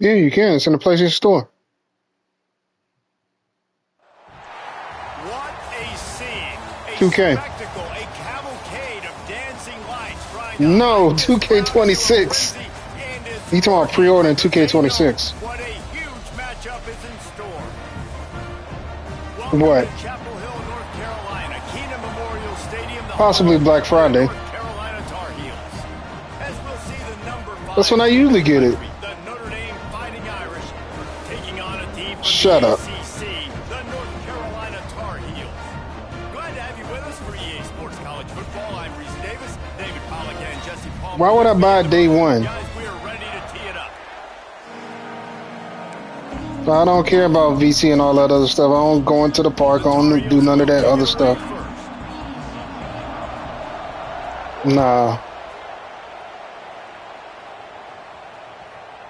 Yeah, you can. It's in the PlayStation Store. What a scene. A 2K. spectacle, a cavalcade of dancing lights trying to No, hide this crowd a little 2K26. frenzy, and it's You talking about working pre-ordering because they know 2K26? what a huge matchup is in store. Welcome What? to Chapel Hill, North Carolina, Keenan Memorial Stadium, the home Possibly of Black the Friday. North Carolina Tar Heels. As we'll see the number 5 That's when I team in usually the get it. country, the Notre Dame Fighting Irish, taking on a team from Shut the up. ACC, the North Carolina Tar Heels. Glad to have you with us for EA Sports College Football. I'm Reese Davis, David Pollack, and Jesse Palmer. Why would I buy day one? Guys, we are ready to tee it up. I don't care about VC and all that other stuff. I don't go into the park. I don't do none of that other stuff. Nah.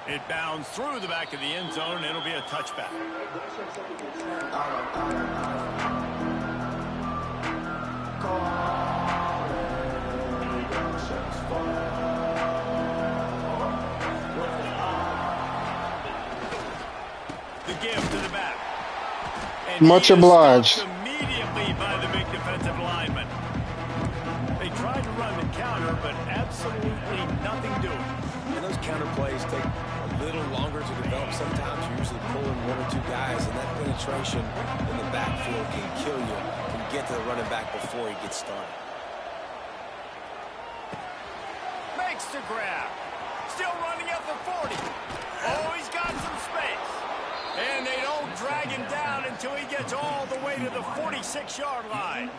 It bounds through the back of the end zone, and it'll be a touchback. The give to the back. And Much obliged. Immediately by the big defensive lineman. They tried to run the counter, but absolutely nothing doing. And those counter plays take a little longer to develop. Sometimes you're usually pulling one or two guys, and that penetration in the backfield can kill you, can get to the running back before he gets started. Makes the grab. Still running at the 40. Oh, he's got some space. And they don't drag him down until he gets all the way to the 46-yard line.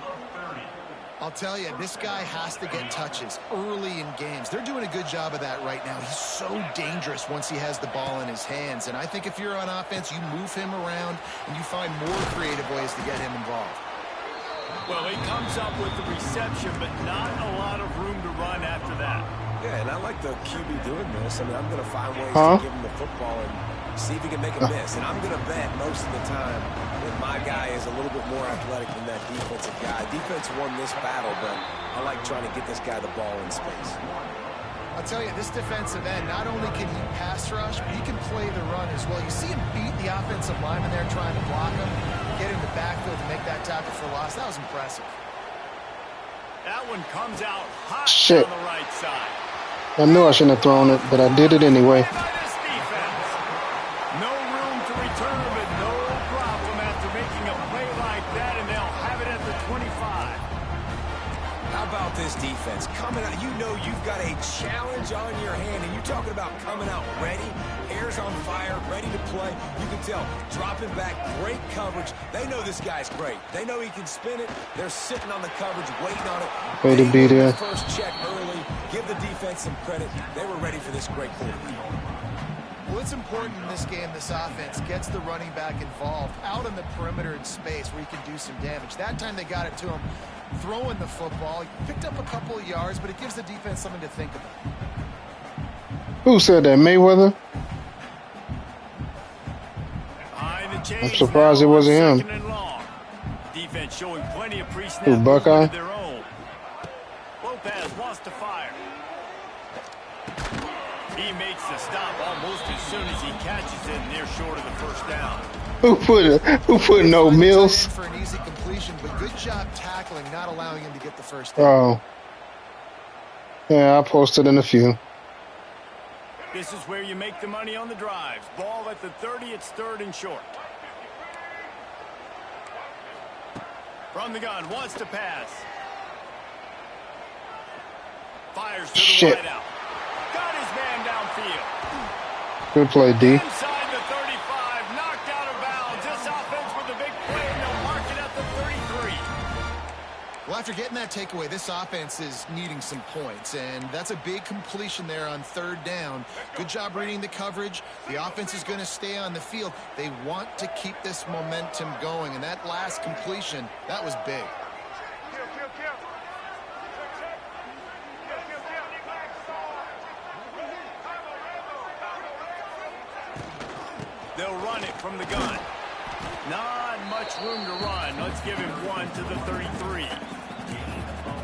I'll tell you, this guy has to get touches early in games. They're doing a good job of that right now. He's so dangerous once he has the ball in his hands. And I think if you're on offense, you move him around and you find more creative ways to get him involved. Well, he comes up with the reception, but not a lot of room to run after that. Yeah, and I like the QB doing this. I mean, I'm going to find ways to give him the football and see if he can make a miss. And I'm going to bet most of the time that my guy is a little bit more athletic than that defensive guy. Defense won this battle, but I like trying to get this guy the ball in space. I'll tell you, this defensive end, not only can he pass rush, but he can play the run as well. You see him beat the offensive lineman there trying to block him, get in the backfield to make that tackle for loss. That was impressive. That one comes out hot Shit. on the right side. I knew I shouldn't have thrown it, but I did it anyway. No room to return, but no problem after making a play like that, and they'll have it at the 25. How about this defense? Coming out, you know you've got a challenge on your hand, and you're talking about coming out ready, hair's on fire, ready to play. You can tell, dropping back, great coverage. They know this guy's great. They know he can spin it. They're sitting on the coverage, waiting on it. Way to be there. First check early. Give the defense some credit. They were ready for this great quarterback. Well, it's important in this game, this offense gets the running back involved out on the perimeter in space where he can do some damage. That time they got it to him throwing the football. He picked up a couple of yards, but it gives the defense something to think about. Who said that? Mayweather? I'm surprised it wasn't him. Defense showing plenty of pre-snap Who, Buckeye? of their own. Lopez wants to fire. He makes the stop almost as soon as he catches it, and they're short of the first down. Who put no Mills? For an easy completion, but good job tackling, not allowing him to get the first down. Oh. Yeah, I posted in a few. This is where you make the money on the drives. Ball at the 30, it's third and short. From the gun, wants to pass. Fires to the wide out. Got his man downfield. Good play, D. Inside the 35, knocked out of bounds. This offense with a big play, and they'll mark it at the 33. Well, after getting that takeaway, this offense is needing some points, and that's a big completion there on third down. Good job reading the coverage. The offense is going to stay on the field. They want to keep this momentum going, and that last completion, that was big. They'll run it from the gun. Not much room to run. Let's give him one to the 33.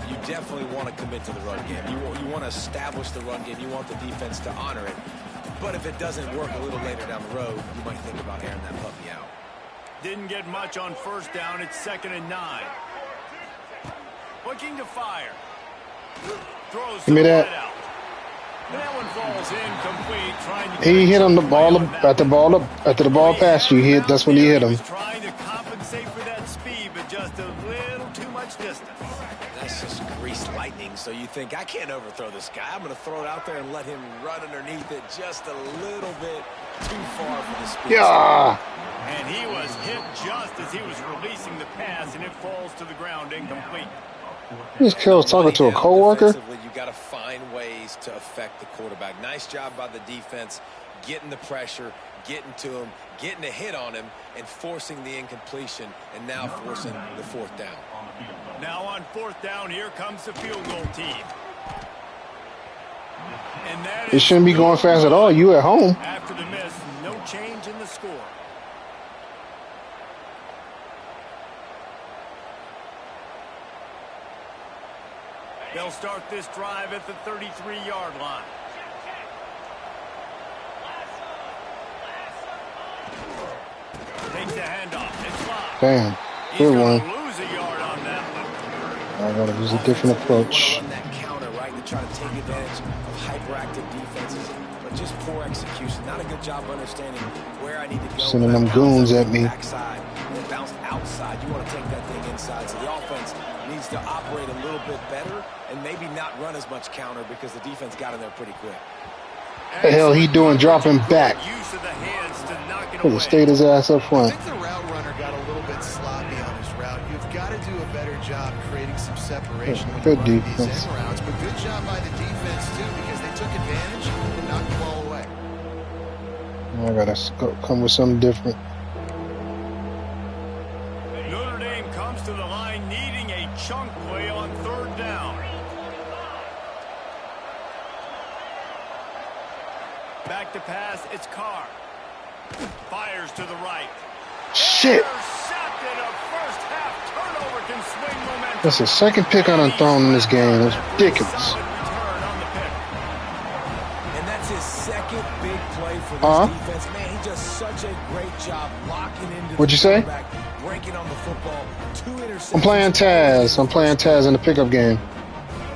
You definitely want to commit to the run game. You want to establish the run game. You want the defense to honor it. But if it doesn't work a little later down the road, you might think about airing that puppy out. Didn't get much on first down. It's 2nd and 9. Looking to fire. Throws Give me the that. right out. That one falls incomplete. Trying to He hit him the ball after the ball He passed you. had him That's out when he there. hit him. was trying to compensate for that speed, but just a little too much distance. That's just greased lightning. So you think, I can't overthrow this guy. I'm going to throw it out there and let him run underneath it just a little bit too far for the speed. Yeah. And he was hit just as he was releasing the pass, and it falls to the ground incomplete. This kid was talking to a coworker. You got to find ways to affect the quarterback. Nice job by the defense, getting the pressure, getting to him, getting a hit on him, and forcing the incompletion, and now forcing the 4th down. Now on 4th down, here comes the field goal team. And that It shouldn't be going fast at all. You at home. After the miss, no change in the score. They'll start this drive at the 33-yard line. Takes the handoff. It's locked. Damn. He's Good going one. to lose a yard on that one. I gotta use a different approach. Run that counter, right, to try to take advantage of hyperactive defenses, but just poor execution. Not a good job understanding where I need to go. Sending them goons at me. Backside, and it bounced outside. You want to take that thing inside. So the offense needs to operate a little bit better and maybe not run as much counter because the defense got in there pretty quick. The hell he doing dropping back? Use of the hands to knock it Could away. have stayed his ass up I front. think the route runner got a little bit sloppy on his route. You've got to do a better job creating some separation when Good you run these defense. end routes. But good job by the defense, too, because they took advantage and knocked the ball away. I gotta come with something different. Notre Dame comes to the line needing a chunk play on 3rd down. Back to pass, it's Carr. Fires to the right. Shit. Intercepted. A first half turnover can swing momentum. That's the second pick I done thrown in this game. It's ridiculous. Solid return on the pick. And that's his second big play for this defense. Man, he does such a great job locking into What'd you say? quarterback, breaking on the football. 2 interceptions. I'm playing Taz. I'm playing Taz in the pickup game.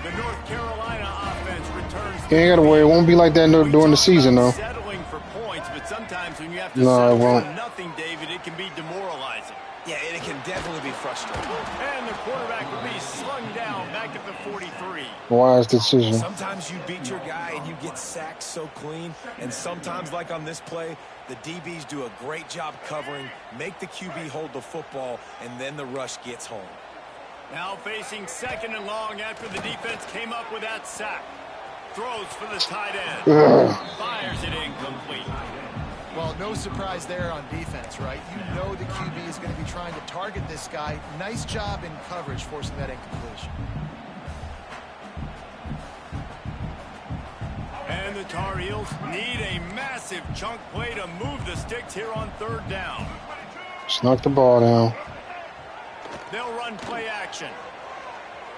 The North Carolina offense returns. You ain't gotta worry. It won't be like that during the season, though. Settling for points, but sometimes when you have to No, it settle won't. for nothing, David, it can be demoralizing. Yeah, and it can definitely be frustrating. And the quarterback will be slung down back at the 43. Wise decision. Sometimes you beat your guy and you get sacked so clean, and sometimes, like on this play, the DBs do a great job covering, make the QB hold the football, and then the rush gets home. Now facing 2nd and long after the defense came up with that sack. Throws for the tight end. Fires it incomplete. Well, no surprise there on defense, right? You know the QB is going to be trying to target this guy. Nice job in coverage forcing that incompletion. And the Tar Heels need a massive chunk play to move the sticks here on 3rd down. Snuck the ball down. They'll run play action.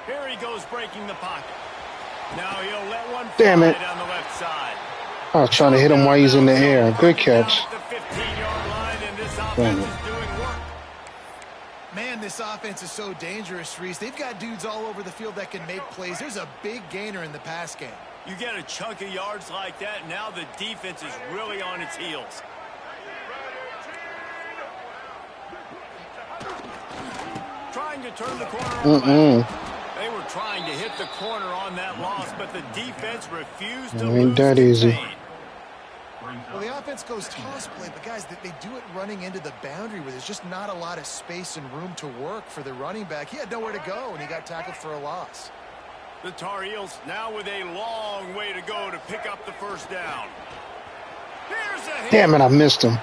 Here he goes breaking the pocket. Now he'll let one Damn fly it. down the left side. I was trying to hit him while he's in the air. Good catch. Down at the 15-yard line, and this Damn offense it. is doing work. Man, this offense is so dangerous, Reese. They've got dudes all over the field that can make plays. There's a big gainer in the pass game. You get a chunk of yards like that, now the defense is really on its heels. Trying to turn the corner. They were trying to hit the corner on that loss, but the defense refused to Ain't lose that easy. contain. Well, the offense goes toss play, but guys, they do it running into the boundary where there's just not a lot of space and room to work for the running back. He had nowhere to go, and he got tackled for a loss. The Tar Heels now with a long way to go to pick up the first down. Here's a hit. Damn it, I missed him.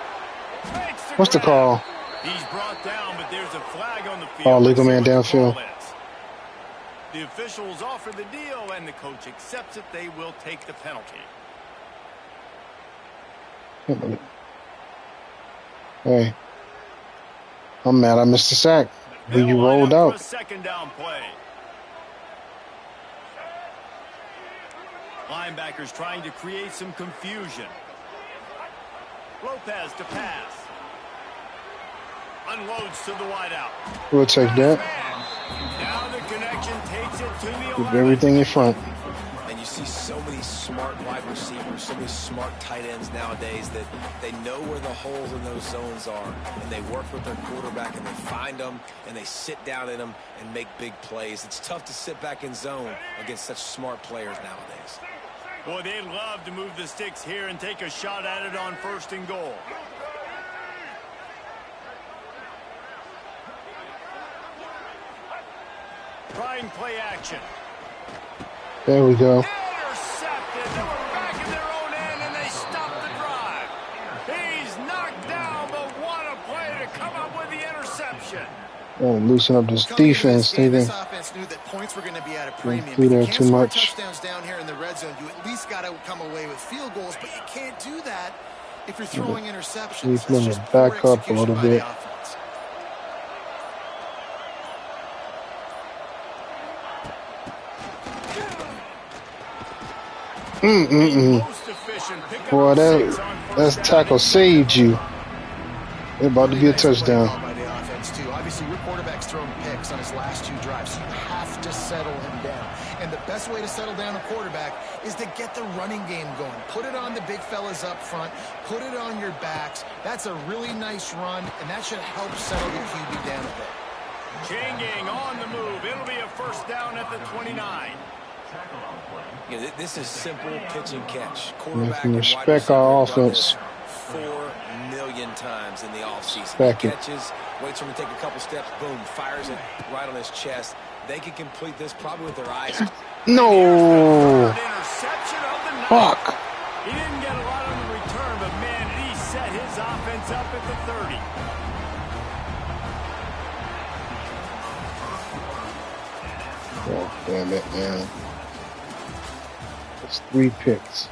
Makes What's the grab. call? He's brought down, but there's a flag on the field. Oh, legal man Let's see what downfield. the call is. The officials offer the deal, and the coach accepts it. They will take the penalty. Hey. I'm mad I missed the sack. When you They'll line rolled up for out. a second down play. Linebackers trying to create some confusion. Lopez to pass. Unloads to the wideout. We'll take that. Now the connection takes it to the Keep 11. everything in front. And you see so many smart wide receivers, so many smart tight ends nowadays that they know where the holes in those zones are, and they work with their quarterback, and they find them, and they sit down in them and make big plays. It's tough to sit back in zone against such smart players nowadays. Boy, they'd love to move the sticks here and take a shot at it on 1st and goal. Trying play action. There we go. Intercepted. They were back in their own end, and they stopped the drive. He's knocked down, but what a play to come up with the interception. Loosen up this Coming into defense. this game, They this didn't offense knew that points were going to be at a premium. do If you that can't too score much. touchdowns down here in the red zone, you at least got to come away with field goals, but you can't do that if you're throwing interceptions. Keep That's them just poor back up a execution little by bit. the offense. Most efficient pickup Boy, of 6 on that 1st down. tackle saved you. It's about to be a Nice play touchdown. call by the offense, too. Obviously, your quarterback's thrown picks on his last 2 drives, so you have to settle him down. And the best way to settle down a quarterback is to get the running game going. Put it on the big fellas up front. Put it on your backs. That's a really nice run, and that should help settle the QB down a bit. Chain gang on the move. It'll be a 1st down at the 29. You know, this is simple pitch and catch. We Quarterback can and wide respect our receiver have done offense. this 4 million times in the offseason. Respect it. Catches, waits for him to take a couple steps, boom, fires it right on his chest. They can complete this probably with their eyes. No. Interception of the night. Fuck. He didn't get a lot on the return, but man, he set his offense up at the 30. Oh, damn it, man. It's 3 picks.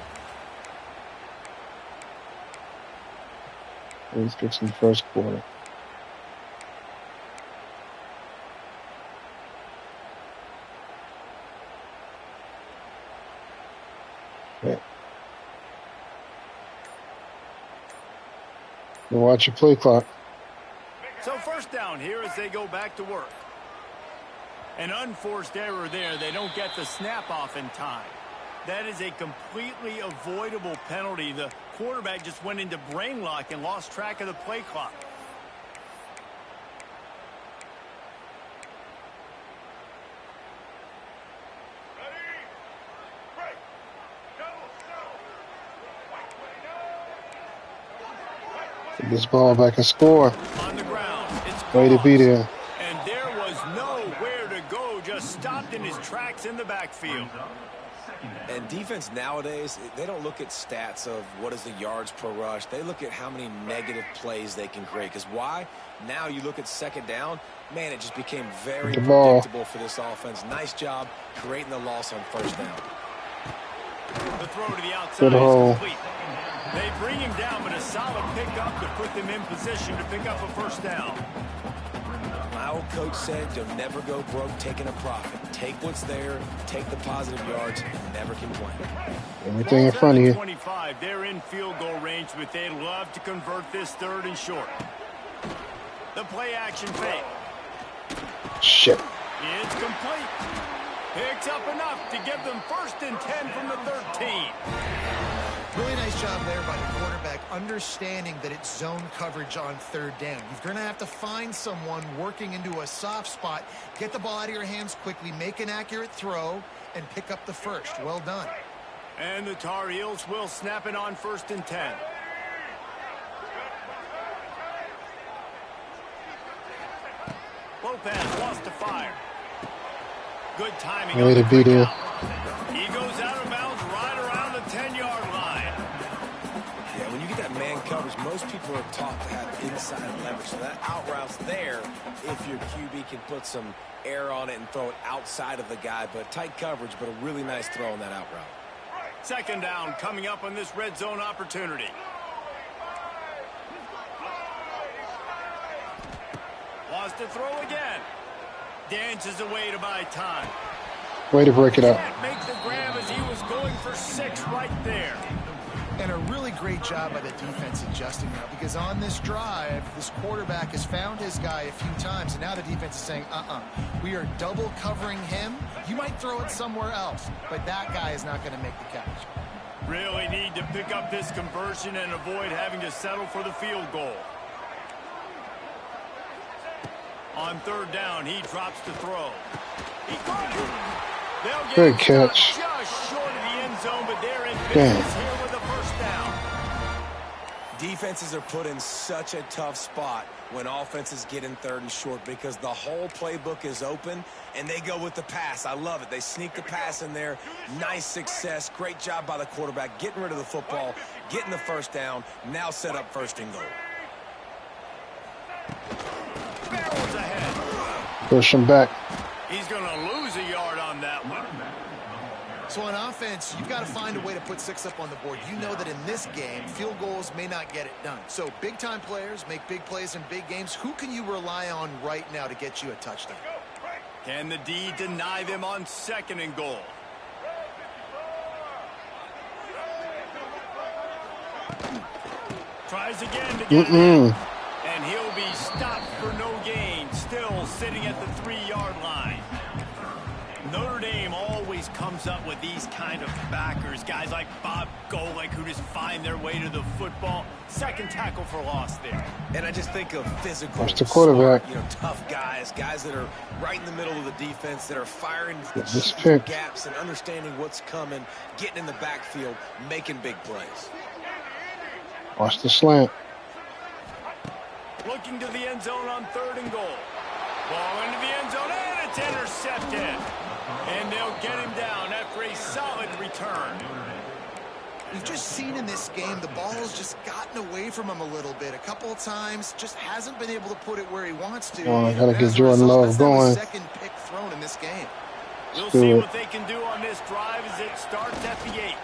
Let's get some first quarter. Okay. Now watch your play clock. So 1st down here as they go back to work. An unforced error there. They don't get the snap off in time. That is a completely avoidable penalty. The quarterback just went into brain lock and lost track of the play clock. Get this ball back and score. On the ground, it's Way to be called. there. And there was nowhere to go, just stopped in his tracks in the backfield. And defense nowadays, they don't look at stats of what is the yards per rush. They look at how many negative plays they can create. Because why? Now you look at 2nd down, man, it just became very The ball. predictable for this offense. Nice job creating the loss on 1st down. The throw to the outside Good hole. is complete. They bring him down, but a solid pickup to put them in position to pick up a 1st down. My old coach said, you'll never go broke taking a profit. Take what's there, take the positive yards, and never complain. Everything in front of you. 25, they're in field goal range, but they'd love to convert this 3rd and short. The play action fake. Shit. It's complete. Picks up enough to give them 1st and 10 from the 13. Really nice job there by the quarterback, understanding that it's zone coverage on 3rd down. You're going to have to find someone working into a soft spot, get the ball out of your hands quickly, make an accurate throw, and pick up the 1st. Well done. And the Tar Heels will snap it on 1st and 10. Lopez lost to fire. Good timing. Way to be there. He goes out of bounds right around the 10-yard line. Yeah, when you get that man coverage, most people are taught to have inside leverage. So that out route's there if your QB can put some air on it and throw it outside of the guy. But tight coverage, but a really nice throw on that out route. 2nd down coming up on this red zone opportunity. Lost to throw again. Dances away to buy time. Way to break it up. Can't make the grab as he was going for 6 right there. And a really great job by the defense adjusting now, because on this drive, this quarterback has found his guy a few times, and now the defense is saying, we are double covering him. You might throw it somewhere else, but that guy is not going to make the catch. Really need to pick up this conversion and avoid having to settle for the field goal. On third down, he drops the throw. He caught it. They'll get Good catch. Just short of the end zone, but they're in business here with a first down. Defenses are put in such a tough spot when offenses get in third and short because the whole playbook is open and they go with the pass. I love it. They sneak the pass in there. Nice success. Great job by the quarterback getting rid of the football, getting the first down, now set up first and goal. Barrels ahead. Push him back. He's going to lose a yard on that one. So on offense, you've got to find a way to put 6 up on the board. You know that in this game, field goals may not get it done. So big-time players make big plays in big games. Who can you rely on right now to get you a touchdown? Can the D deny them on second and goal? Tries again to get it in. And he'll be stopped for no gain, still sitting at the 3-yard line. Notre Dame always comes up with these kind of backers, guys like Bob Golick who just find their way to the football. Second tackle for loss there. And I just think of physical, Watch the quarterback. smart, tough guys that are right in the middle of the defense, that are firing This pick. gaps and understanding what's coming, getting in the backfield, making big plays. Watch the slant. Looking to the end zone on third and goal. Ball into the end zone, and it's intercepted. And they'll get him down after a solid return. We've just seen in this game the ball has just gotten away from him a little bit. A couple of times, just hasn't been able to put it where he wants to. Oh, I gotta And get as a Jordan result, Love that's now going. the second pick thrown in this game. We'll do see it. what they can do on this drive as it starts at the 8.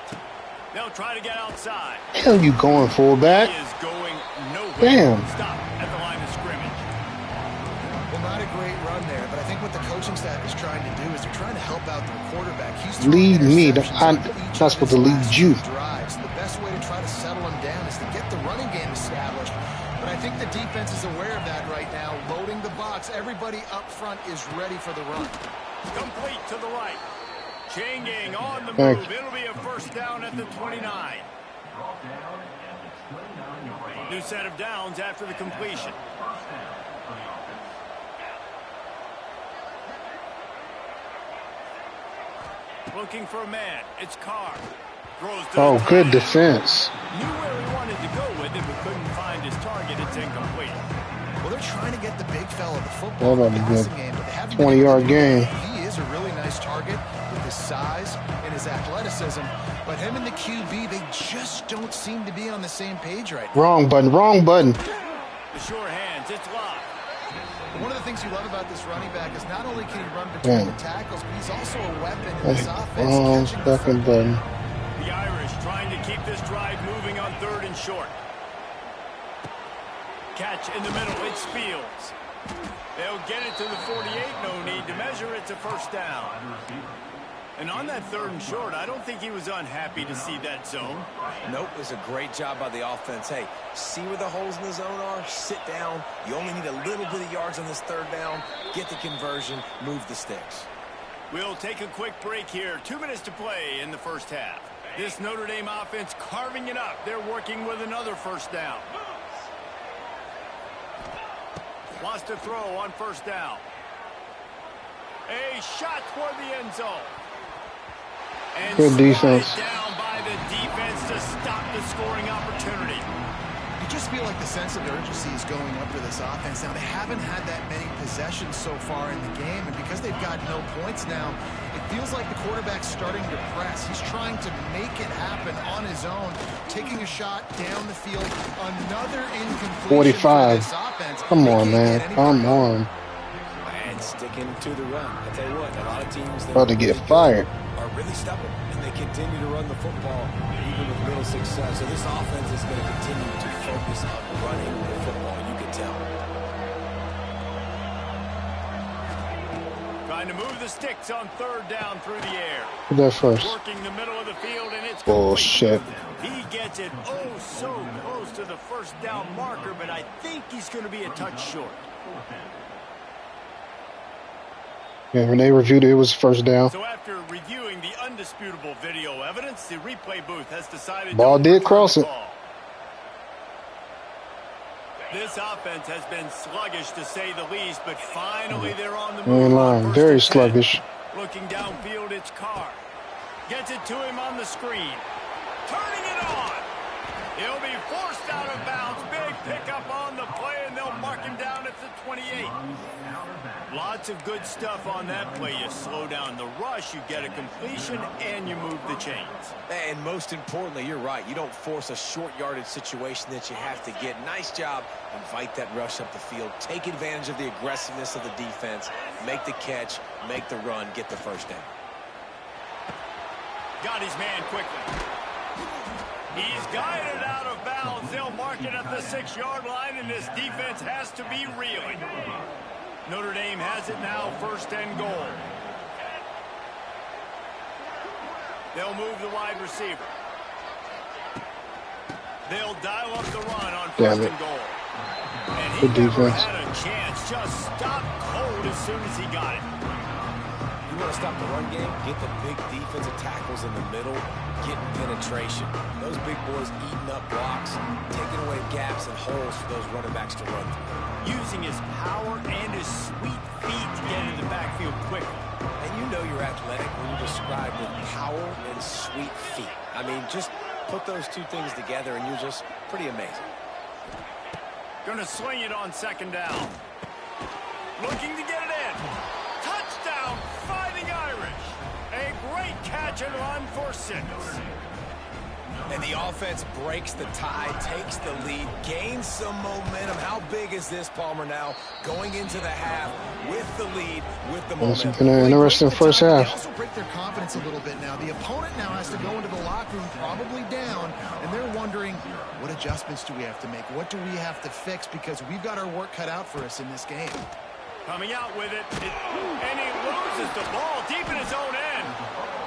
They'll try to get outside. Hell, you going fullback? He is going nowhere. Damn. Stop at the line of scrimmage. Well, not a great run there, but I think what the coaching staff is trying to do is they're trying to help out their quarterback. He's Lead me. interceptions I'm on each not of supposed to his lead last you. 2 drives. The best way to try to settle him down is to get the running game established. But I think the defense is aware of that right now, loading the box. Everybody up front is ready for the run. Complete to the right. Chain gang on the Thank move. It'll be a first down at the 29. New set of downs after the completion. Looking for a man. It's Carr. Throws to Oh, the good tight end. defense. Knew where he wanted to go with it, but couldn't find his target. It's incomplete. Well, they're trying to get the big fella the football Well, in the that'd be passing good. game, but they haven't been able 20-yard to do gain. that. He is a really nice target with his size and his athleticism, but him and the QB, they just don't seem to be on the same page right now. Wrong button. Wrong button. The sure hands. It's locked. One of the things you love about this running back is not only can he run between the tackles, but he's also a weapon in this offense. Wrong catching the fucking football. button. The Irish trying to keep this drive moving on third and short. Catch in the middle. It's Fields. They'll get it to the 48. No need to measure. It's a first down. And on that third and short, I don't think he was unhappy to see that zone. Nope, it was a great job by the offense. Hey, see where the holes in the zone are? Sit down. You only need a little bit of yards on this third down. Get the conversion. Move the sticks. We'll take a quick break here. 2 minutes to play in the first half. This Notre Dame offense carving it up. They're working with another first down. Wants to throw on first down. A shot toward the end zone. And Good defense. swatted down by the defense to stop the scoring opportunity. You just feel like the sense of urgency is going up for this offense. Now, they haven't had that many possessions so far in the game, and because they've got no points now, it feels like the quarterback's starting to press. He's trying to make it happen on his own, taking a shot down the field. Another incompletion 45. for this offense. Come They on, can't man. get any Come more on. And sticking to the run. I tell you what, a lot of teams that About to get fired. are really stubborn, and they continue to run the football even with little success. So this offense is going to continue to focus on running the football. You can tell. Trying to move the sticks on third down through the air. Put that first. Working the middle of the field, and it's Bullshit. complete. He gets gets it oh so close to the first down marker, but I think he's going to be a touch short. Yeah, when they reviewed it, it was first down. So after reviewing the undisputable video evidence, the replay booth has decided Ball to did cross it. call. This offense has been sluggish to say the least, but finally they're on the move. In line, very sluggish. Looking downfield, it's Carr. Gets it to him on the screen. Turning it on. He'll be forced out of bounds. Big pickup on the play, and they'll mark him down at the 28. Lots of good stuff on that play. You slow down the rush, you get a completion, and you move the chains. And most importantly, you're right. You don't force a short yardage situation that you have to get. Nice job. Invite that rush up the field. Take advantage of the aggressiveness of the defense. Make the catch. Make the run. Get the first down. Got his man quickly. He's guided out of bounds. They'll mark it at the 6-yard line, and this defense has to be reeling. Notre Dame has it now, 1st and goal. They'll move the wide receiver. They'll dial up the run on 1st and goal. And he never had a chance. Just stopped cold as soon as he got it. You want to stop the run game? Get the big defensive tackles in the middle, getting penetration. Those big boys eating up blocks, taking away gaps and holes for those running backs to run through. Using his power and his sweet feet to get into the backfield quickly. And you know you're athletic when you describe with power and sweet feet. I mean, just put those two things together and you're just pretty amazing. Gonna swing it on 2nd down. Looking to get it in. Touchdown, Fighting Irish. A great catch and run for 6. And the offense breaks the tie, takes the lead, gains some momentum. How big is this, Palmer, now? Going into the half with the lead, with the momentum. It's been an interesting first half. They also break their confidence a little bit now. The opponent now has to go into the locker room probably down, and they're wondering, what adjustments do we have to make? What do we have to fix? Because we've got our work cut out for us in this game. Coming out with it, and he loses the ball deep in his own end.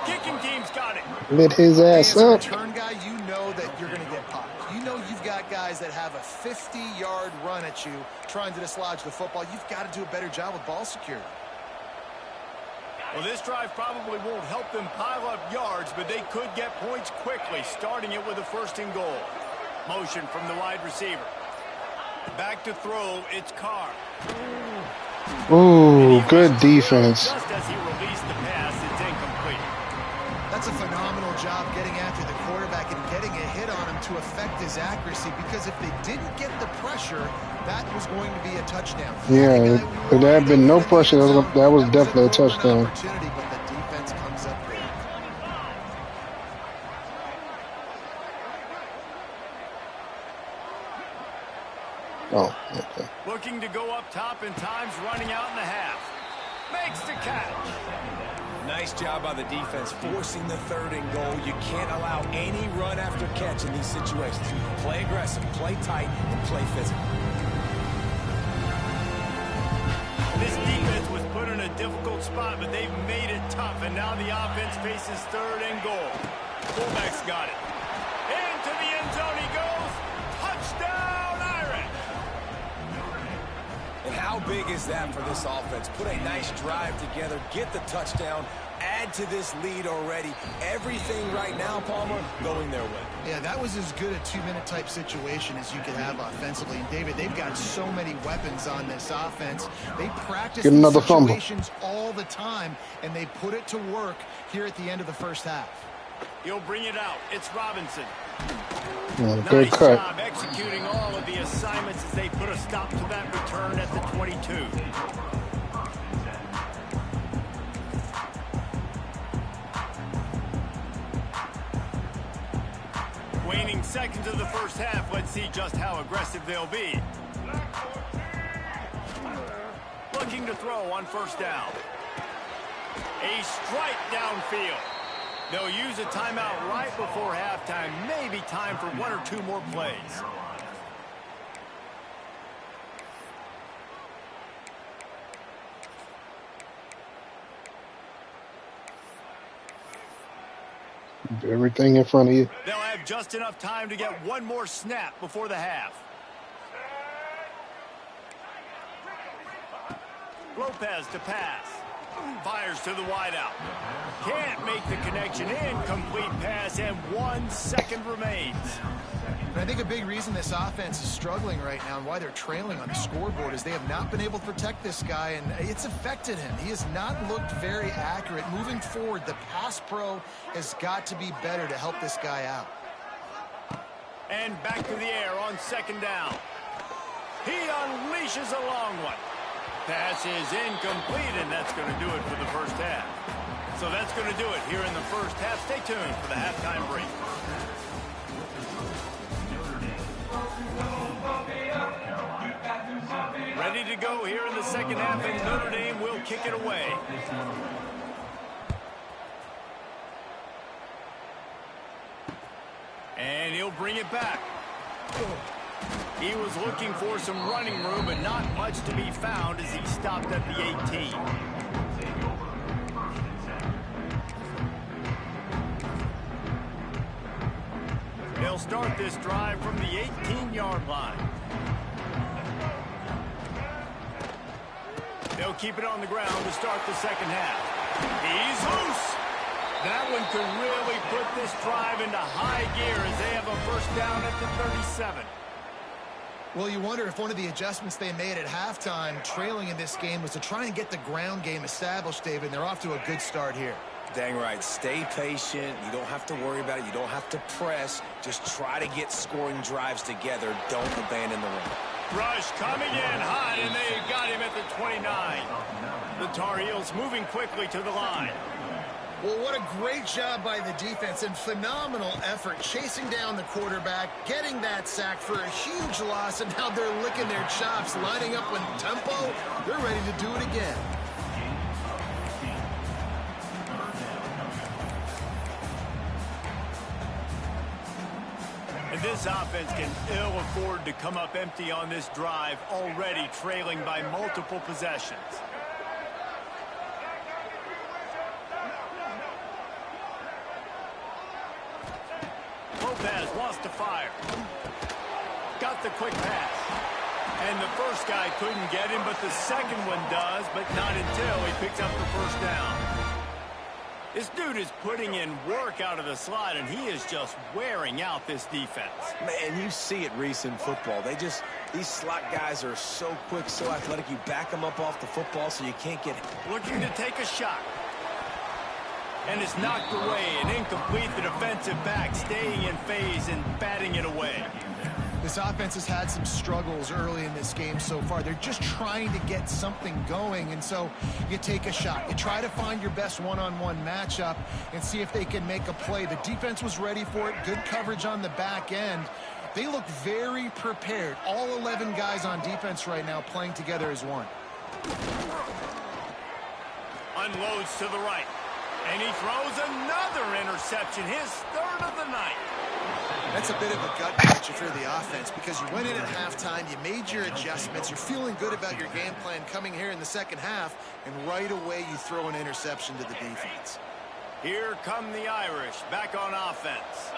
Kicking team's got it. Lit his ass as a up. return guy, you know that you're going to get popped. You know you've got guys that have a 50-yard run at you trying to dislodge the football. You've got to do a better job with ball security. Well, this drive probably won't help them pile up yards, but they could get points quickly, starting it with a 1st and goal. Motion from the wide receiver. Back to throw, it's Carr. Ooh, good defense. Just as he released the pass, it's incomplete. That's a phenomenal job getting after the quarterback and getting a hit on him to affect his accuracy, because if they didn't get the pressure, that was going to be a touchdown. Yeah, if there had been no pressure, that was definitely a touchdown. Opportunity, but the defense comes up big. Oh, okay. Looking to go up top, and time's running out in the half. Makes the catch. Nice job by the defense forcing the 3rd and goal. You can't allow any run after catch in these situations. Play aggressive, play tight, and play physical. This defense was put in a difficult spot, but they've made it tough, and now the offense faces 3rd and goal. Fullback's got it. Into the end zone he goes. Touchdown, Irish! And how big is that for this offense? Put a nice drive together, get the touchdown, add to this lead already. Everything right now, Palmer, going their way. Yeah, that was as good a 2-minute type situation as you could have offensively. And David, they've got so many weapons on this offense. They practice Get another these fumble. situations all the time, and they put it to work here at the end of the first half. He'll bring it out. It's Robinson. Yeah, good Nice cut. job executing all of the assignments as they put a stop to that return at the 22. Waning seconds of the first half. Let's see just how aggressive they'll be. Looking to throw on 1st down. A strike downfield. They'll use a timeout right before halftime. Maybe time for 1 or 2 more plays. Everything in front of you. They'll have just enough time to get one more snap before the half. Lopez to pass. Fires to the wideout. Can't make the connection. Incomplete pass, and 1 second remains. And I think a big reason this offense is struggling right now and why they're trailing on the scoreboard is they have not been able to protect this guy, and it's affected him. He has not looked very accurate. Moving forward, the pass pro has got to be better to help this guy out. And back to the air on second down. He unleashes a long one. Pass is incomplete, and that's going to do it for the first half. So that's going to do it here in the first half. Stay tuned for the halftime break. Ready to go here in the second half, and Notre Dame will kick it away. And he'll bring it back. He was looking for some running room, but not much to be found as he stopped at the 18. They'll start this drive from the 18-yard line. They'll keep it on the ground to start the second half. He's loose. That one could really put this drive into high gear as they have a first down at the 37. Well, you wonder if one of the adjustments they made at halftime, trailing in this game, was to try and get the ground game established, David. They're off to a good start here. Dang right. Stay patient. You don't have to worry about it. You don't have to press. Just try to get scoring drives together. Don't abandon the run. Rush coming in hot, and they got him at the 29. The Tar Heels moving quickly to the line. Well, what a great job by the defense and phenomenal effort chasing down the quarterback, getting that sack for a huge loss, and now they're licking their chops, lining up with tempo. They're ready to do it again. And this offense can ill afford to come up empty on this drive, already trailing by multiple possessions. Lopez wants to fire. Got the quick pass. And the first guy couldn't get him, but the second one does, but not until he picks up the first down. This dude is putting in work out of the slot, and he is just wearing out this defense. Man, you see it, Reese, in football. These slot guys are so quick, so athletic. You back them up off the football so you can't get... Looking to take a shot. And it's knocked away and incomplete. The defensive back staying in phase and batting it away. This offense has had some struggles early in this game so far. They're just trying to get something going, and so you take a shot. You try to find your best one-on-one matchup and see if they can make a play. The defense was ready for it. Good coverage on the back end. They look very prepared. All 11 guys on defense right now playing together as one. Unloads to the right. And he throws another interception, his third of the night. That's a bit of a gut punch if you're the offense, because you went in at halftime, you made your adjustments, you're feeling good about your game plan coming here in the second half, and right away you throw an interception to the defense. Here come the Irish back on offense.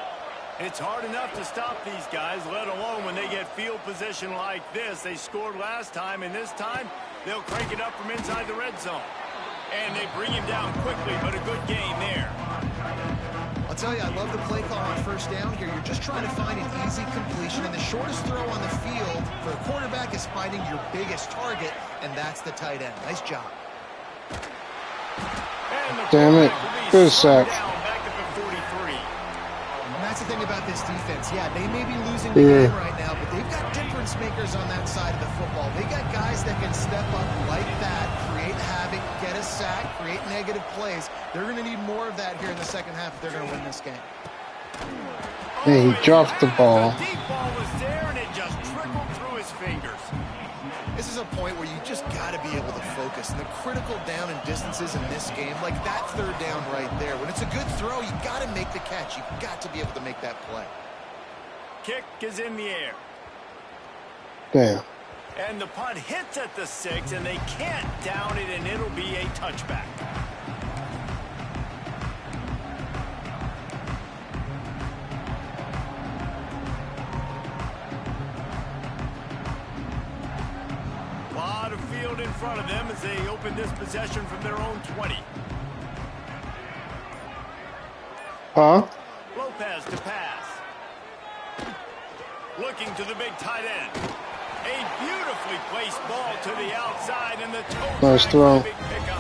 It's hard enough to stop these guys, let alone when they get field position like this. They scored last time, and this time they'll crank it up from inside the red zone. And they bring him down quickly, but a good game there. I'll tell you, I love the play call on first down here. You're just trying to find an easy completion, and the shortest throw on the field for a quarterback is finding your biggest target, and that's the tight end. Nice job. Damn it. Good sack. Back at the 43. And that's the thing about this defense. Yeah, they may be losing the game right now, but they've got difference makers on that side of the football. They got guys that can step up like that, create havoc, get a sack, create negative plays. They're going to need more of that here in the second half if they're going to win this game. And he dropped the ball. The deep ball was there, and it just trickled through his fingers. This is a point where you just got to be able to focus. And the critical down and distances in this game, like that third down right there, when it's a good throw, you got to make the catch. You've got to be able to make that play. Kick is in the air. Damn. And the punt hits at the 6, and they can't down it, and it'll be a touchback. field in front of them as they open this possession from their own 20. Huh? Lopez to pass. Looking to the big tight end. A beautifully placed ball to the outside, and the toe Nice drag throw. for a big pickup.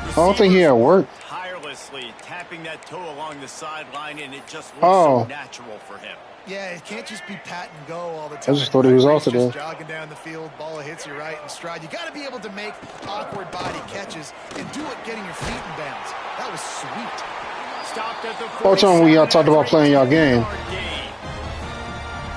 I don't think he had work. Tirelessly tapping that toe along the sideline, and it just looks Oh. so natural for him. Yeah, it can't just be pat and go all the time. I just thought he was off He's today. just jogging down the field, ball hits you right in stride. You got to be able to make awkward body catches and do it getting your feet in bounds. That was sweet. Stopped at the Whole time we y'all talked about playing y'all game.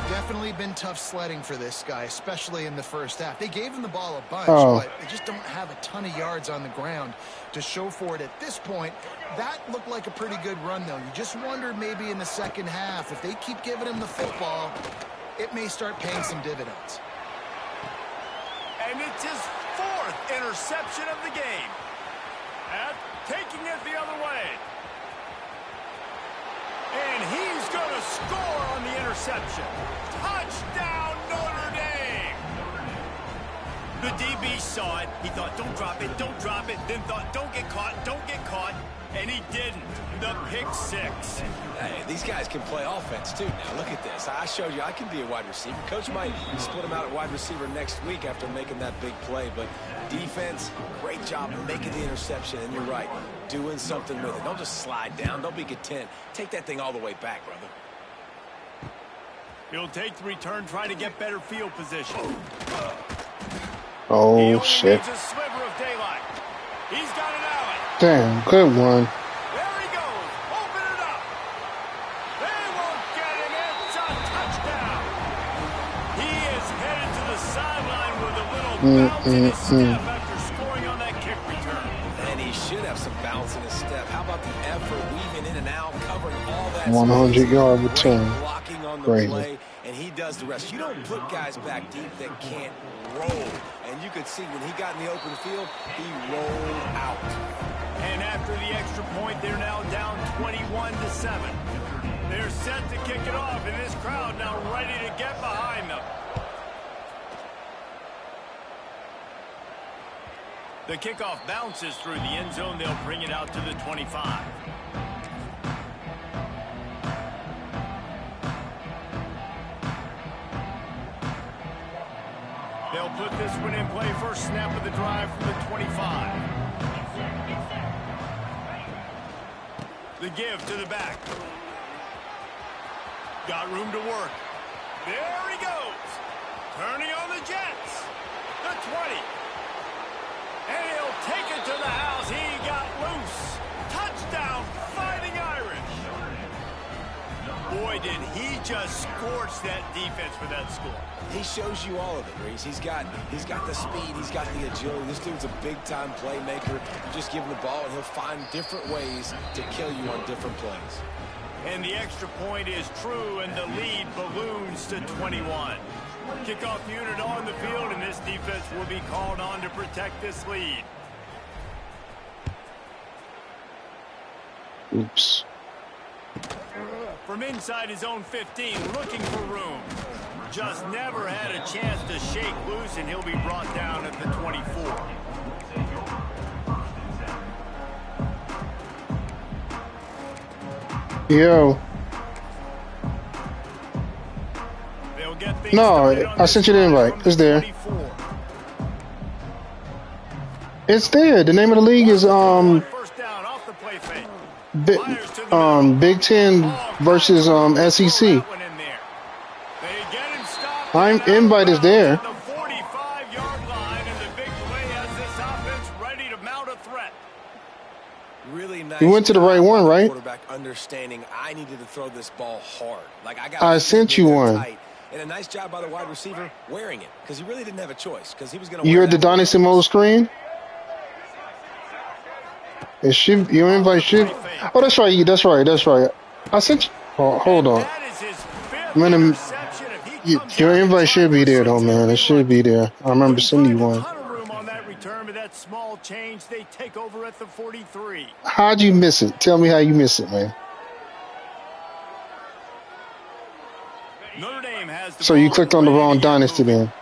Definitely been tough sledding for this guy, especially in the first half. They gave him the ball a bunch, Oh. but they just don't have a ton of yards on the ground to show for it at this point. That looked like a pretty good run, though. You just wondered maybe in the second half, if they keep giving him the football, it may start paying some dividends. And it's his 4th interception of the game. And taking it the other way. And he's going to score on the interception. Touchdown, Notre Dame! The DB saw it. He thought, don't drop it, don't drop it. Then thought, don't get caught, don't get caught. And he didn't. The pick 6. Hey, these guys can play offense, too. Now, look at this. I showed you I can be a wide receiver. Coach might split him out at wide receiver next week after making that big play. But defense, great job making the interception. And you're right, doing something with it. Don't just slide down. Don't be content. Take that thing all the way back, brother. He'll take the return, trying to get better field position. Oh, He only shit. needs a sliver of daylight. He's got an alley. Damn, good one. There he goes. Open it up. They won't get him. It's a touchdown. He is headed to the sideline with a little bounce in his step after scoring on that kick return. And he should have some bounce in his step. How about the effort, weaving in and out, covering all that 100-yard space, return. blocking on the Crazy. play, and he does the rest. You don't put guys back deep that can't roll. And you could see when he got in the open field, he rolled out. And after the extra point, they're now down 21-7. They're set to kick it off, and this crowd now ready to get behind them. The kickoff bounces through the end zone. They'll bring it out to the 25. They'll put this one in play. First snap of the drive from the 25. The give to the back. Got room to work. There he goes. Turning on the Jets. The 20. And he'll take it to the house. He got loose. Touchdown, Fighting Irish. Boy, did he just scorch that defense for that score. He shows you all of it, Reese. He's got the speed, he's got the agility. This dude's a big-time playmaker. You just give him the ball, and he'll find different ways to kill you on different plays. And the extra point is true, and the lead balloons to 21. Kickoff unit on the field, and this defense will be called on to protect this lead. Oops. From inside his own 15, looking for room. Just never had a chance to shake loose, and he'll be brought down at the 24. Yo. They'll get things No, started on I sent you the this invite. drive It's from the there. 24. It's there. The name of the league is First down off the play fake. Big Ten versus SEC. I'm invite is there. The 45-yard line, and the big play has this offense ready to mount a threat. Really nice. You went to the right one, right? Quarterback understanding I needed to throw this ball hard. Like I sent you one. tight. And a nice job by the wide receiver wearing it, because he really didn't have a choice, because he was going to. You're at the Dynasty mode screen. It should. Your invite should. Oh, that's right. That's right. That's right. I sent you. Oh, hold on. That is his fifth Man, interception. If he comes your out invite should be there, though, man. It should be there. I remember sending you one. A ton of room on that return, but that small change, they take over at the 43. How'd you miss it? Tell me how you miss it, man. Notre Dame has the So you ball clicked on the ready wrong to get Dynasty moving. then.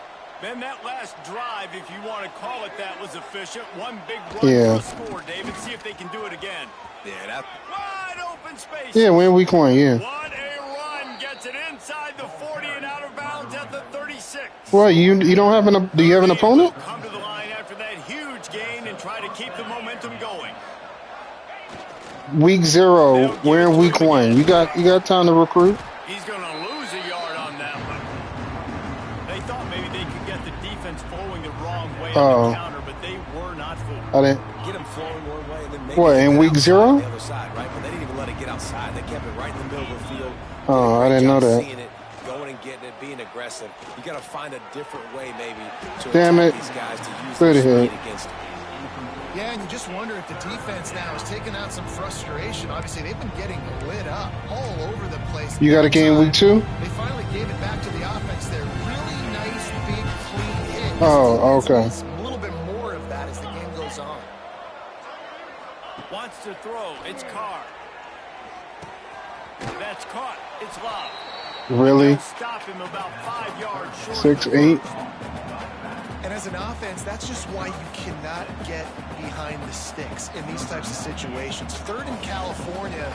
Man, that last drive, if you want to call it that, was efficient. One big run Yeah. for a score, David. See if they can do it again. Yeah, that. Wide open space. Yeah, we're in week 1, yeah. What a run. Gets it inside the 40 and out of bounds at the 36. What, you don't have an, do you have an opponent? Come to the line after that huge gain and try to keep the momentum going. Week 0, we're in week 1. You got time to recruit? He's going to lose a yard on that one. They thought maybe they could get the defense flowing the wrong way on the counter, but they were not fooled. I didn't. Get them flowing one way and then maybe What, in week 0? on the other side, right? But they didn't even let it get outside. They kept it right in the middle of the field. Oh, I didn't know that. Seeing it, going and getting it, being aggressive. You got to find a different way, maybe, to Damn attack it. these guys to use Pretty their hit. speed against them. Yeah, and you just wonder if the defense now is taking out some frustration. Obviously, they've been getting lit up all over the place. You got a game week 2? They finally gave it back to the offense there. Really nice, big, clean hit. Oh, okay. Needs a little bit more of that as the game goes on. Wants to throw. It's Carr. That's caught. It's Love. Really? Stop him about 5 yards short. 6'8"? And as an offense, that's just why you cannot get behind the sticks in these types of situations. Third in California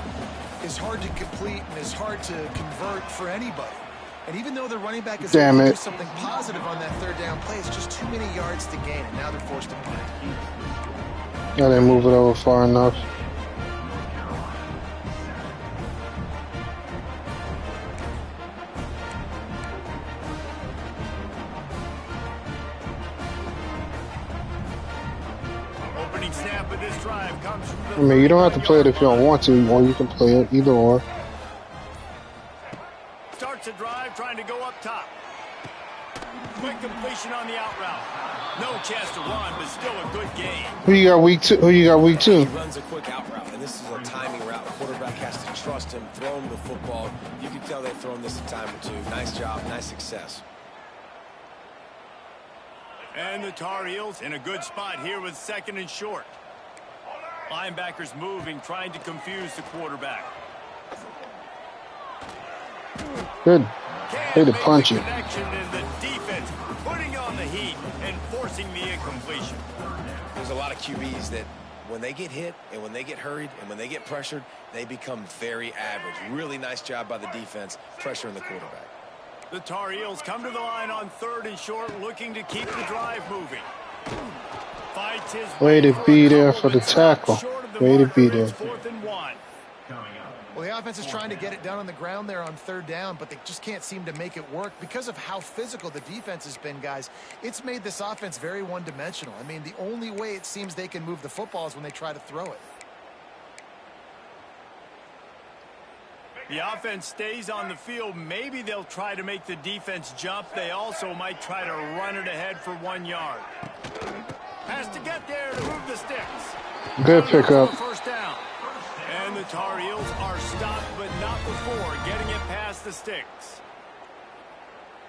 is hard to complete and is hard to convert for anybody. And even though the running back is able to do something positive on that third down play, it's just too many yards to gain, and now they're forced to punt. I didn't move it over far enough. Opening snap of this drive comes from the I mean, you don't have to play it if you don't want to, or you can play it either or. starts a drive trying to go up top. Quick completion on the out route. No chance to run, but still a good game. Who you got week 2? Who you got week 2? He runs a quick out route, and this is a timing route. The quarterback has to trust him, throw him the football. You can tell they've thrown this a time or two. Nice job, nice success. And the Tar Heels in a good spot here with 2nd and short. Linebackers moving, trying to confuse the quarterback. Good. Way to Can't punch make it. the connection, and the defense putting on the heat and forcing the incompletion. There's a lot of QBs that when they get hit and when they get hurried and when they get pressured, they become very average. Really nice job by the defense pressuring the quarterback. The Tar Heels come to the line on 3rd and short, looking to keep the drive moving. Fights his Way to for be a there couple, for the but stopped tackle. short of the Way to marker. be there. It's 4th and 1. Well, the offense is trying to get it down on the ground there on 3rd down, but they just can't seem to make it work because of how physical the defense has been, guys. It's made this offense very one-dimensional. I mean, the only way it seems they can move the football is when they try to throw it. The offense stays on the field. Maybe they'll try to make the defense jump. They also might try to run it ahead for 1 yard. Has to get there to move the sticks. Good pickup. First down. And the Tar Heels are stopped, but not before getting it past the sticks.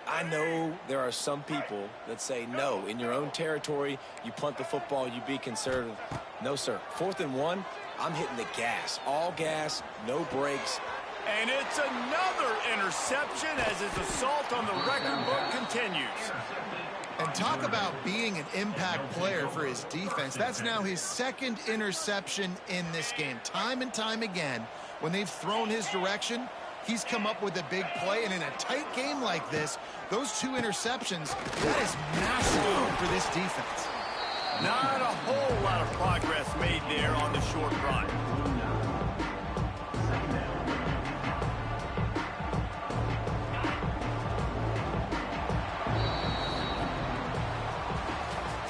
I know there are some people that say, no, in your own territory, you punt the football, you be conservative. No, sir. 4th and 1, I'm hitting the gas. All gas, no brakes. And it's another interception as his assault on the record book continues. And talk about being an impact player for his defense. That's now his 2nd interception in this game. Time and time again, when they've thrown his direction, he's come up with a big play. And in a tight game like this, those 2 interceptions, that is massive for this defense. Not a whole lot of progress made there on the short run.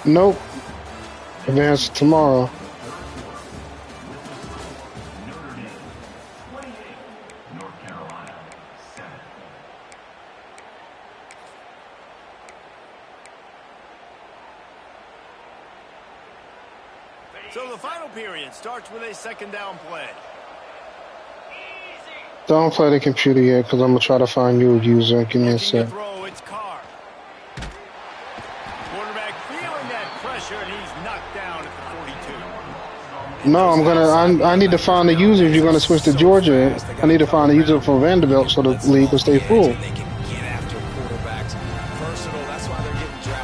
Nope. Advance tomorrow. So the final period starts with a 2nd down play. Don't play the computer yet, because I'm going to try to find you a user. Give me a Looking to sec. throw, it's Carr. Quarterback feeling that pressure, and he's knocked down at the 42. No, I need to find a user if you're going to switch to Georgia. I need to find a user for Vanderbilt so the league will stay full. They can get after quarterbacks. Versatile, that's why they're getting drafted.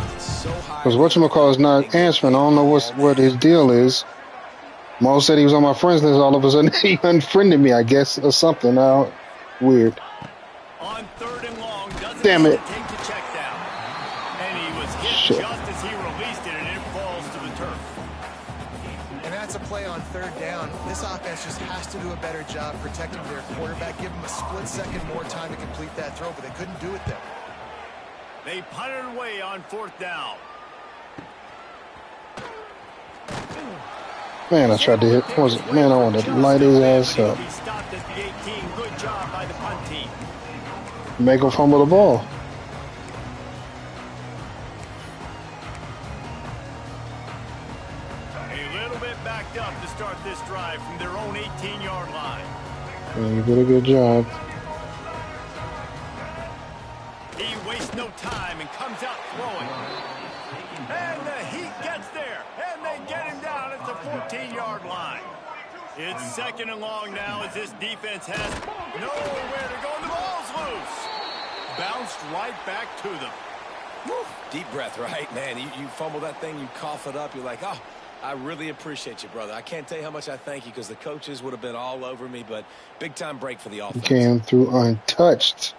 Because whatchamacallit is not answering. I don't know what his deal is. Mo said he was on my friends list. All of a sudden, he unfriended me, I guess, or something. Weird. On 3rd and long, doesn't Damn need it. to take the check down. And he was hit Shit. just as he released it, and it falls to the turf. And that's a play on 3rd down. This offense just has to do a better job protecting their quarterback. Give them a split second more time to complete that throw, but they couldn't do it there. They punted away on 4th down. Man, I tried to hit. Man, I wanted to light his ass up. He stopped at the 18. Good job by the punt team. Make him fumble the ball. A little bit backed up to start this drive from their own 18-yard line. Yeah, you did a good job. He wastes no time and comes out throwing. And the Heat gets there, and they get him down at the 14-yard line. It's 2nd and long now as this defense has nowhere to go, and the ball's loose. Bounced right back to them. Woo. Deep breath, right? Man, you fumble that thing, you cough it up, you're like, oh, I really appreciate you, brother. I can't tell you how much I thank you because the coaches would have been all over me, but big-time break for the offense. Came through untouched.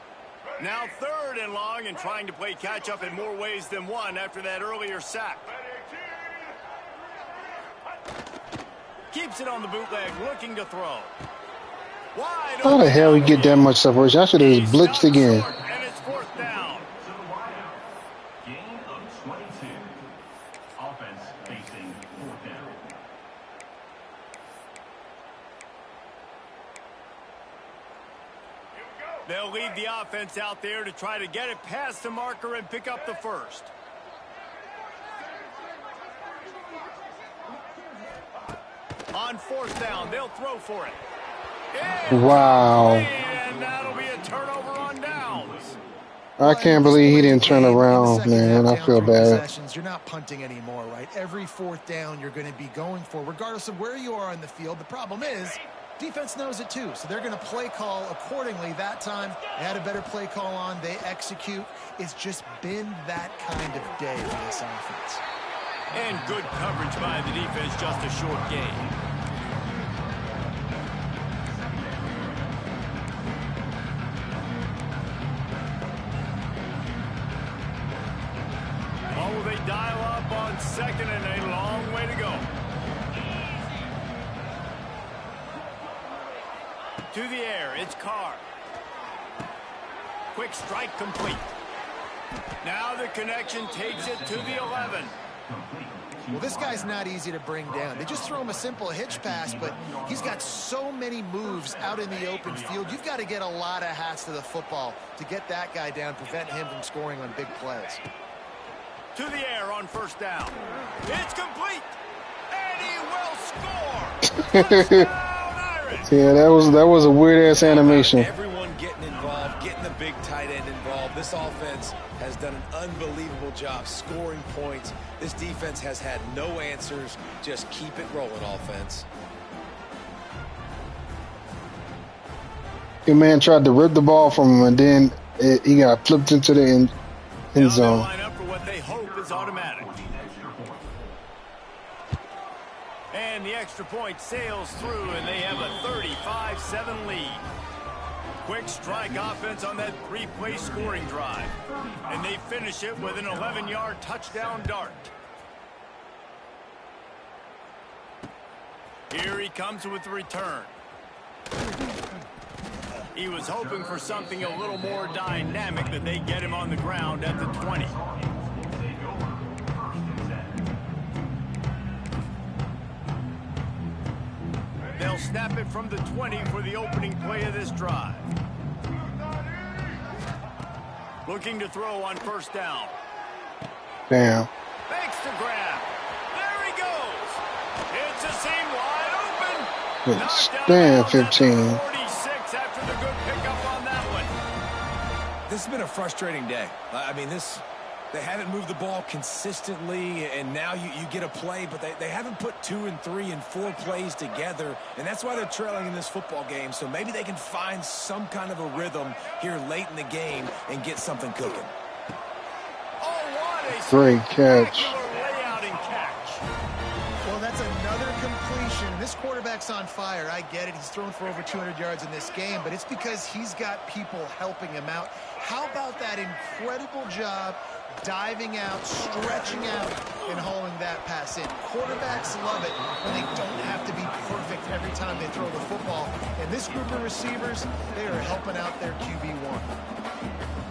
Now 3rd and long and trying to play catch-up in more ways than one after that earlier sack. Keeps it on the bootleg, looking to throw. Wide How the hell he get that much separation? I should have He's blitzed stopped again. short, and it's 4th down. Gain of 22. Offense facing 4th down. They'll leave the offense out there to try to get it past the marker and pick up the first. On 4th down, they'll throw for it. Wow. And that'll be a turnover on downs. I can't believe he didn't turn around, man. I feel bad. You're not punting anymore, right? Every 4th down you're going to be going for, regardless of where you are on the field. The problem is, defense knows it too, so they're going to play call accordingly. That time, they had a better play call on. They execute. It's just been that kind of day for this offense. And good coverage by the defense, just a short game. Oh, they dial up on 2nd and a long way to go. To the air, it's Carr. Quick strike complete. Now the connection takes it to the 11. Well, this guy's not easy to bring down. They just throw him a simple hitch pass, but he's got so many moves out in the open field. You've got to get a lot of hats to the football to get that guy down, prevent him from scoring on big plays. To the air on 1st down. It's complete. And he will score. Touchdown, Irish. Yeah, that was a weird ass animation. Everyone getting involved, getting the big tight end involved. This offense has done an unbelievable job scoring points. This defense has had no answers. Just keep it rolling, offense. Your man tried to rip the ball from him, and then he got flipped into the end zone. Line up for what they hope is automatic. And the extra point sails through, and they have a 35-7 lead. Quick strike offense on that 3-play scoring drive. And they finish it with an 11-yard touchdown dart. Here he comes with the return. He was hoping for something a little more dynamic, that they get him on the ground at the 20. They'll snap it from the 20 for the opening play of this drive. Looking to throw on 1st down. Damn. Makes the grab. There he goes. It's a seam wide open. Knocked Damn, out 15. 46 after the good pickup on that one. This has been a frustrating day. I mean, they haven't moved the ball consistently, and now you get a play, but they haven't put 2 and 3 and 4 plays together, and that's why they're trailing in this football game. So maybe they can find some kind of a rhythm here late in the game and get something cooking. Oh, what Great catch. Layout and catch. Well, that's another completion. This quarterback's on fire. I get it. He's thrown for over 200 yards in this game, but it's because he's got people helping him out. How about that incredible job diving out, stretching out, and hauling that pass in? Quarterbacks love it when they don't have to be perfect every time they throw the football. And this group of receivers, they are helping out their QB1.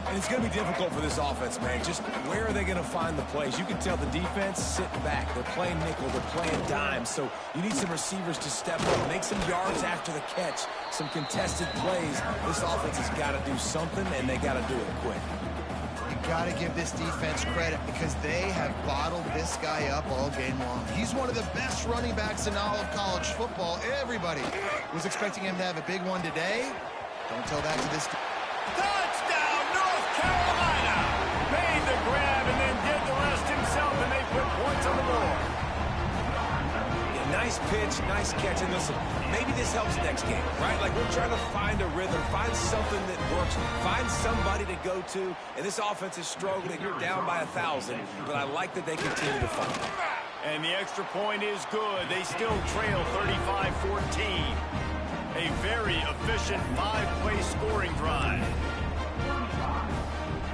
And it's going to be difficult for this offense, man. Just where are they going to find the plays? You can tell the defense sitting back. They're playing nickel. They're playing dime. So you need some receivers to step up, make some yards after the catch, some contested plays. This offense has got to do something, and they got to do it quick. You got to give this defense credit because they have bottled this guy up all game long. He's one of the best running backs in all of college football. Everybody was expecting him to have a big one today. Don't tell that to this. Touchdown, North Carolina! Made the grab and then did the rest himself, and they put points on the board. Yeah, nice pitch, nice catch. And listen, maybe this helps next game, right? Like we're trying to find a rhythm, find something that works, find somebody to go to. And this offense is struggling. You're down by 1,000, but I like that they continue to fight. And the extra point is good. They still trail 35-14. A very efficient 5-play scoring drive.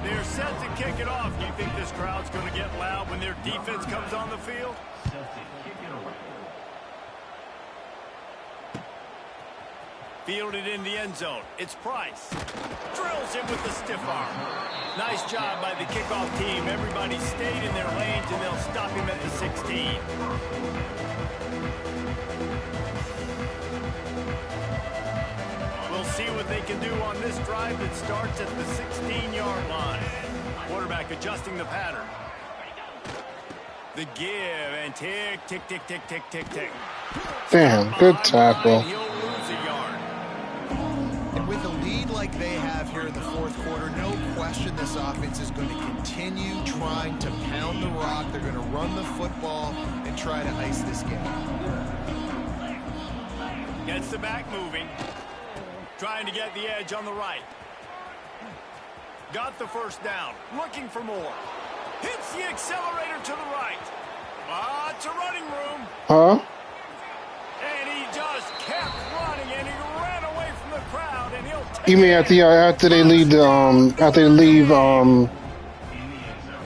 They're set to kick it off. Do you think this crowd's going to get loud when their defense comes on the field? Fielded in the end zone. It's Price. Drills him with the stiff arm. Nice job by the kickoff team. Everybody stayed in their lanes, and they'll stop him at the 16. We'll see what they can do on this drive that starts at the 16-yard line. Quarterback adjusting the pattern. The give and tick, tick, tick, tick, tick, tick, tick. Damn, good tackle. He'll lose a yard. And with a lead like they have here in the fourth quarter, no question this offense is going to continue trying to pound the rock. They're going to run the football and try to ice this game. Gets the back moving. Trying to get the edge on the right. Got the first down. Looking for more. Hits the accelerator to the right. Lots of running room. Huh? And he just kept running, and he ran away from the crowd, and he'll take You mean after they leave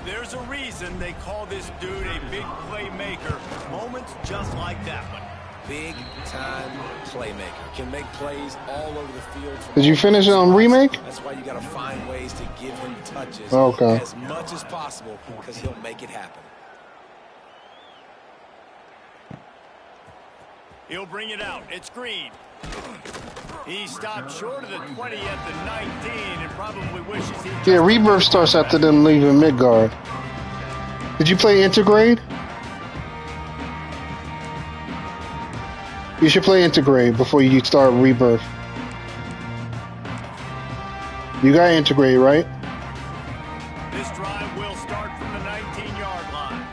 There's a reason they call this dude a big playmaker. Moments just like that one. Big-time playmaker. Can make plays all over the field. Did you finish remake? That's why you got to find ways to give him touches as much as possible because he'll make it happen. He'll bring it out. It's Green. He stopped short of the 20 at the 19 and probably wishes he... Yeah, rebirth starts after them leaving Midgard. Did you play Intergrade? You should play Intergrade before you start Rebirth. You got Intergrade, right? This drive will start from the 19-yard line.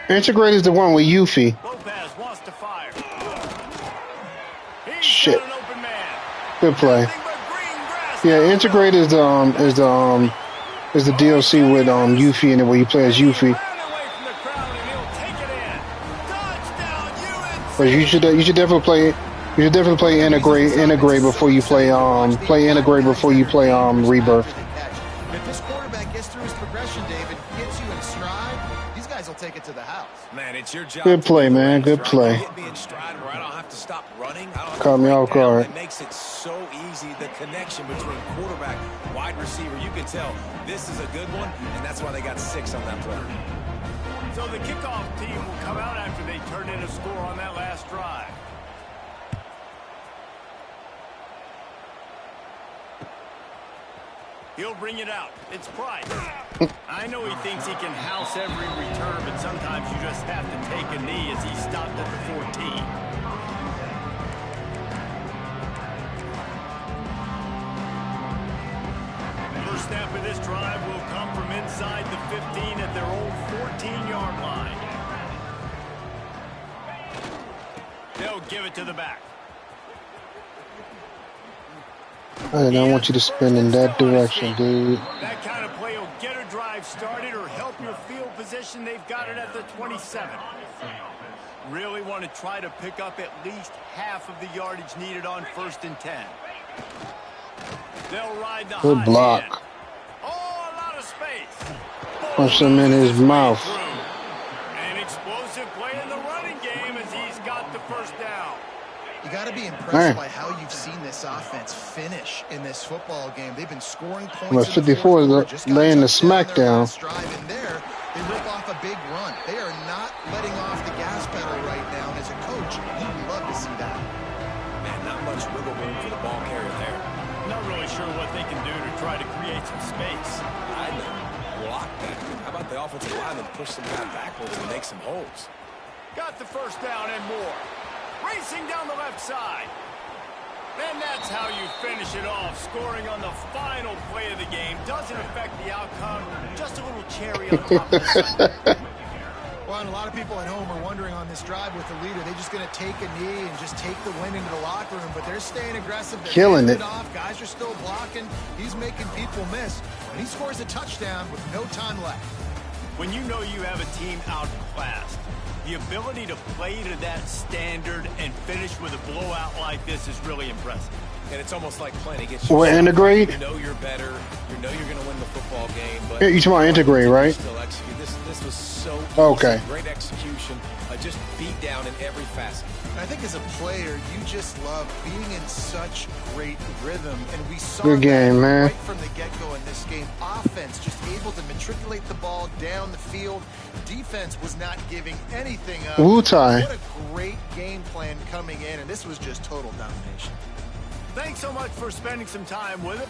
Intergrade is the one with Yuffie. Lopez wants to fire. He's Shit. got an open man. Good play. Nothing but green grass. Yeah, Intergrade is the DLC with Yuffie in it where you play as Yuffie. Ran away from the crowd and he'll take it in. Touchdown, UNC. But you should definitely play Integrate before you play Integrate before you play Rebirth. If this quarterback gets through his progression, David, gets you in stride, these guys will take it to the house. Man, it's your job. Good play, man. Good to play. get me in stride where I don't have to stop running. I don't have Caught to me break off down. guard. It makes it so easy. The connection between quarterback, wide receiver. You can tell this is a good one, and that's why they got 6 on that play. So the kickoff team will come out after they turn in a score on that last drive. He'll bring it out. It's Price. I know he thinks he can house every return, but sometimes you just have to take a knee as he stopped at the 14. First snap of this drive will come from inside the 15 at their old 14-yard line. They'll give it to the back. I don't want you to spin in that direction, dude. That kind of play will get a drive started or help your field position, they've got it at the 27. Really want to try to pick up at least half of the yardage needed on 1st and 10. They'll ride the Good hot block. hand. Oh, a lot of space. Punch him in his mouth. An explosive play in the running game as he's got the first down. You got to be impressed Man. by how you've seen this offense finish in this football game. They've been scoring points. Well, in the 54 fourth is quarter, just got laying the touchdown smack their down. last drive, and there they rip off a big run. They are not letting off the gas pedal right now. And as a coach, you'd love to see that. Man, not much wiggle room for the ball carrier there. Not really sure what they can do to try to create some space. I'd block that. How about the offensive lineman push some guy backwards and make some holes? Got the first down and more. Racing down the left side. And that's how you finish it off. Scoring on the final play of the game doesn't affect the outcome. Just a little cherry on top of the Sunday. Well, and a lot of people at home are wondering on this drive with the leader, they're just going to take a knee and just take the win into the locker room, but they're staying aggressive. They're Killing handing it. off. Guys are still blocking. He's making people miss. And he scores a touchdown with no time left. When you know you have a team outclassed, the ability to play to that standard and finish with a blowout like this is really impressive. And it's almost like playing against What, yourself. integrate? You know you're better. You know you're going to win the football game. But Yeah, you talking about integrate, right? Still execute. This was so Okay. easy. Great execution. Just beat down in every facet. And I think as a player, you just love being in such great rhythm. And we saw Good game, that man. right from the get-go in this game. Offense just able to matriculate the ball down the field. Defense was not giving anything up. Wu-Tai. What a great game plan coming in, and this was just total domination. Thanks so much for spending some time with us.